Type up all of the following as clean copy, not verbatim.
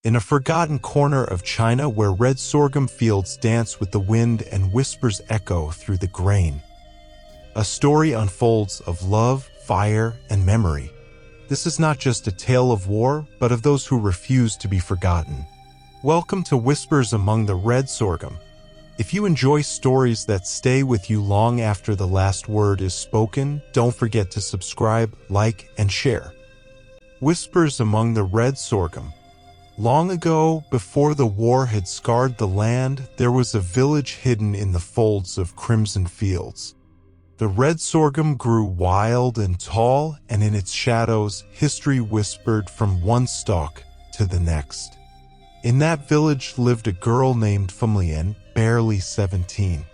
In a forgotten corner of China where red sorghum fields dance with the wind and whispers echo through the grain, a story unfolds of love, fire, and memory. This is not just a tale of war, but of those who refuse to be forgotten. Welcome to Whispers Among the Red Sorghum. If you enjoy stories that stay with you long after the last word is spoken, don't forget to subscribe, like, and share. Whispers Among the Red Sorghum. Long ago, before the war had scarred the land, there was a village hidden in the folds of crimson fields. The red sorghum grew wild and tall, and in its shadows, history whispered from one stalk to the next. In that village lived a girl named Fumlian, barely 17.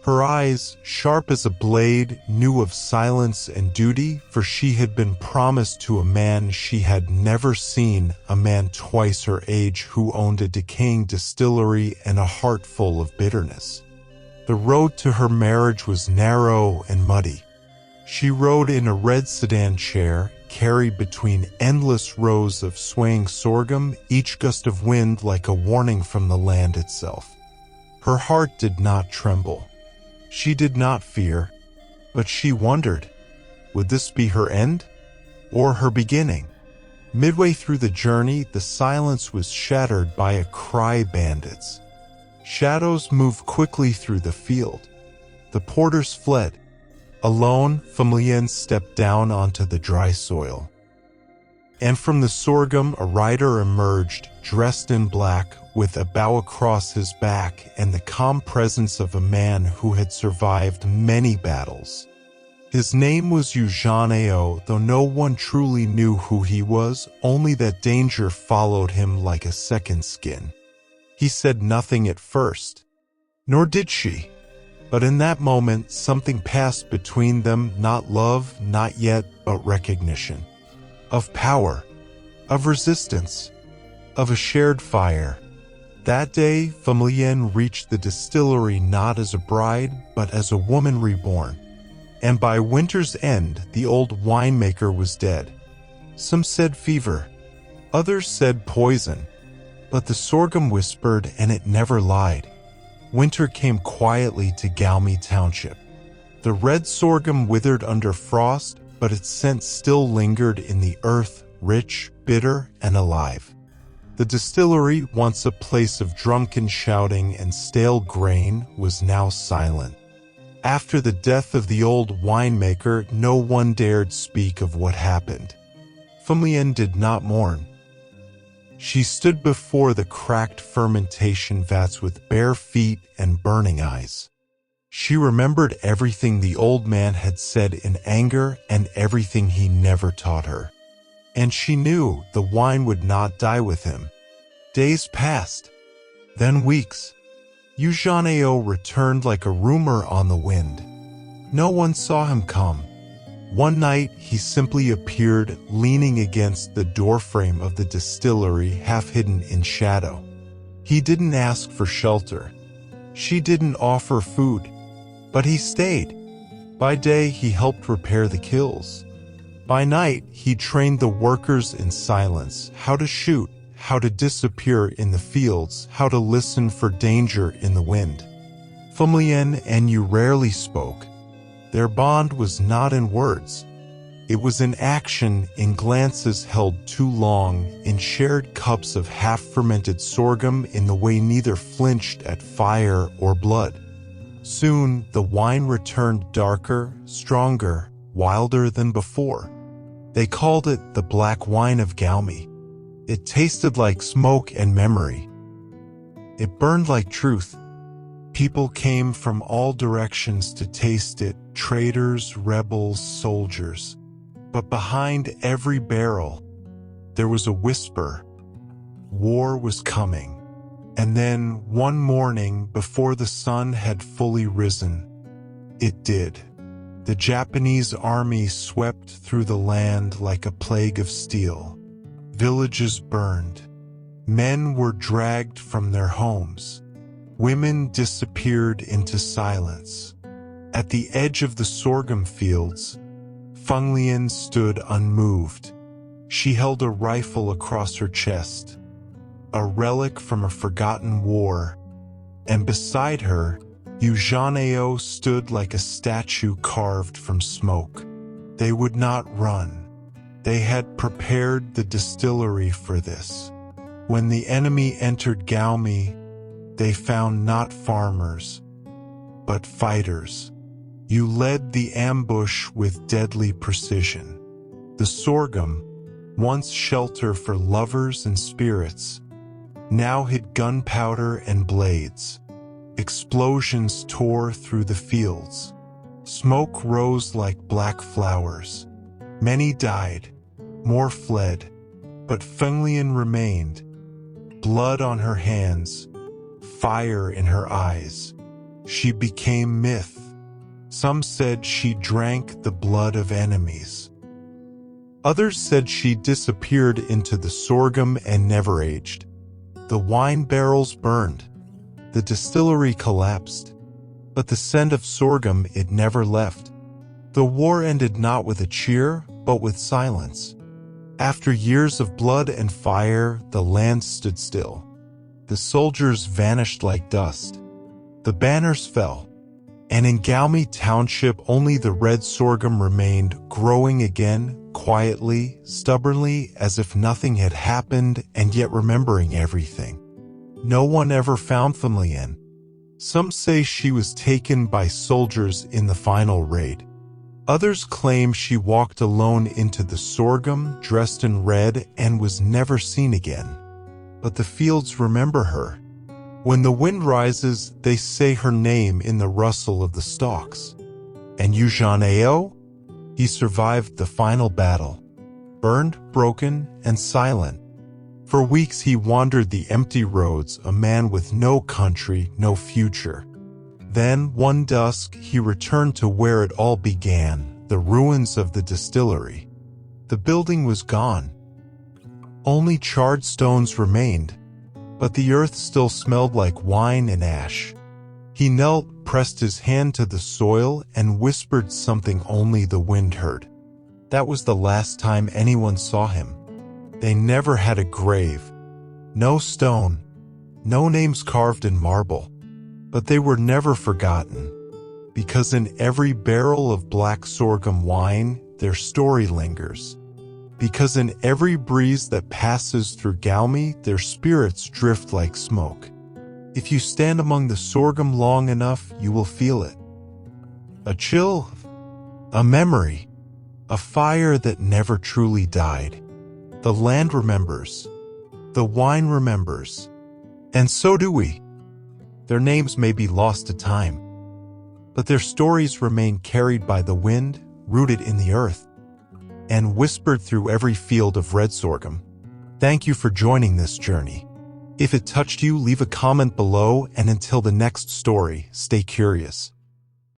Her eyes, sharp as a blade, knew of silence and duty, for she had been promised to a man she had never seen, a man twice her age who owned a decaying distillery and a heart full of bitterness. The road to her marriage was narrow and muddy. She rode in a red sedan chair, carried between endless rows of swaying sorghum, each gust of wind like a warning from the land itself. Her heart did not tremble. She did not fear, but she wondered, would this be her end or her beginning? Midway through the journey, the silence was shattered by a cry: bandits. Shadows moved quickly through the field. The porters fled. Alone, Fumlian stepped down onto the dry soil. And from the sorghum, a rider emerged, dressed in black, with a bow across his back and the calm presence of a man who had survived many battles. His name was Zhanao, though no one truly knew who he was, only that danger followed him like a second skin. He said nothing at first, nor did she. But in that moment, something passed between them, not love, not yet, but recognition. Of power, of resistance, of a shared fire. That day, Fumlian reached the distillery not as a bride, but as a woman reborn. And by winter's end, the old winemaker was dead. Some said fever, others said poison. But the sorghum whispered, and it never lied. Winter came quietly to Galmi Township. The red sorghum withered under frost, but its scent still lingered in the earth, rich, bitter, and alive. The distillery, once a place of drunken shouting and stale grain, was now silent. After the death of the old winemaker, no one dared speak of what happened. Fumlian did not mourn. She stood before the cracked fermentation vats with bare feet and burning eyes. She remembered everything the old man had said in anger and everything he never taught her. And she knew the wine would not die with him. Days passed, then weeks. Zhanao returned like a rumor on the wind. No one saw him come. One night, he simply appeared, leaning against the doorframe of the distillery, half hidden in shadow. He didn't ask for shelter. She didn't offer food. But he stayed. By day, he helped repair the kilns. By night, he trained the workers in silence, how to shoot, how to disappear in the fields, how to listen for danger in the wind. Fumlian and you rarely spoke. Their bond was not in words. It was in action, in glances held too long, in shared cups of half-fermented sorghum, in the way neither flinched at fire or blood. Soon, the wine returned darker, stronger, wilder than before. They called it the black wine of Galmi. It tasted like smoke and memory. It burned like truth. People came from all directions to taste it, traders, rebels, soldiers. But behind every barrel, there was a whisper. War was coming. And then, one morning, before the sun had fully risen, it did. The Japanese army swept through the land like a plague of steel. Villages burned. Men were dragged from their homes. Women disappeared into silence. At the edge of the sorghum fields, Fumlian stood unmoved. She held a rifle across her chest. a relic from a forgotten war, and beside her, Eugenio stood like a statue carved from smoke. They would not run. They had prepared the distillery for this. When the enemy entered Galmi, they found not farmers, but fighters. You led the ambush with deadly precision. The Sorghum, once shelter for lovers and spirits, now hid gunpowder and blades. Explosions tore through the fields. Smoke rose like black flowers. Many died, more fled, but Fenglian remained. Blood on her hands, fire in her eyes. She became myth. Some said she drank the blood of enemies. Others said she disappeared into the sorghum and never aged. The wine barrels burned. The distillery collapsed. But the scent of sorghum it never left. The war ended not with a cheer, but with silence. After years of blood and fire, the land stood still. The soldiers vanished like dust. The banners fell. And in Galmi Township only the red sorghum remained, growing again, quietly, stubbornly, as if nothing had happened, and yet remembering everything. No one ever found Fenglian. Some say she was taken by soldiers in the final raid. Others claim she walked alone into the sorghum, dressed in red, and was never seen again. But the fields remember her. When the wind rises, they say her name in the rustle of the stalks. And Eugenio? He survived the final battle, burned, broken, and silent. For weeks he wandered the empty roads, a man with no country, no future. Then, one dusk, he returned to where it all began, the ruins of the distillery. The building was gone. Only charred stones remained, but the earth still smelled like wine and ash. He knelt, pressed his hand to the soil, and whispered something only the wind heard. That was the last time anyone saw him. They never had a grave, no stone, no names carved in marble. But they were never forgotten, because in every barrel of black sorghum wine, their story lingers. Because in every breeze that passes through Galmi, their spirits drift like smoke. If you stand among the sorghum long enough, you will feel it. A chill, a memory, a fire that never truly died. The land remembers. The wine remembers. And so do we. Their names may be lost to time, but their stories remain carried by the wind, rooted in the earth, and whispered through every field of red sorghum. Thank you for joining this journey. If it touched you, leave a comment below, and until the next story, stay curious.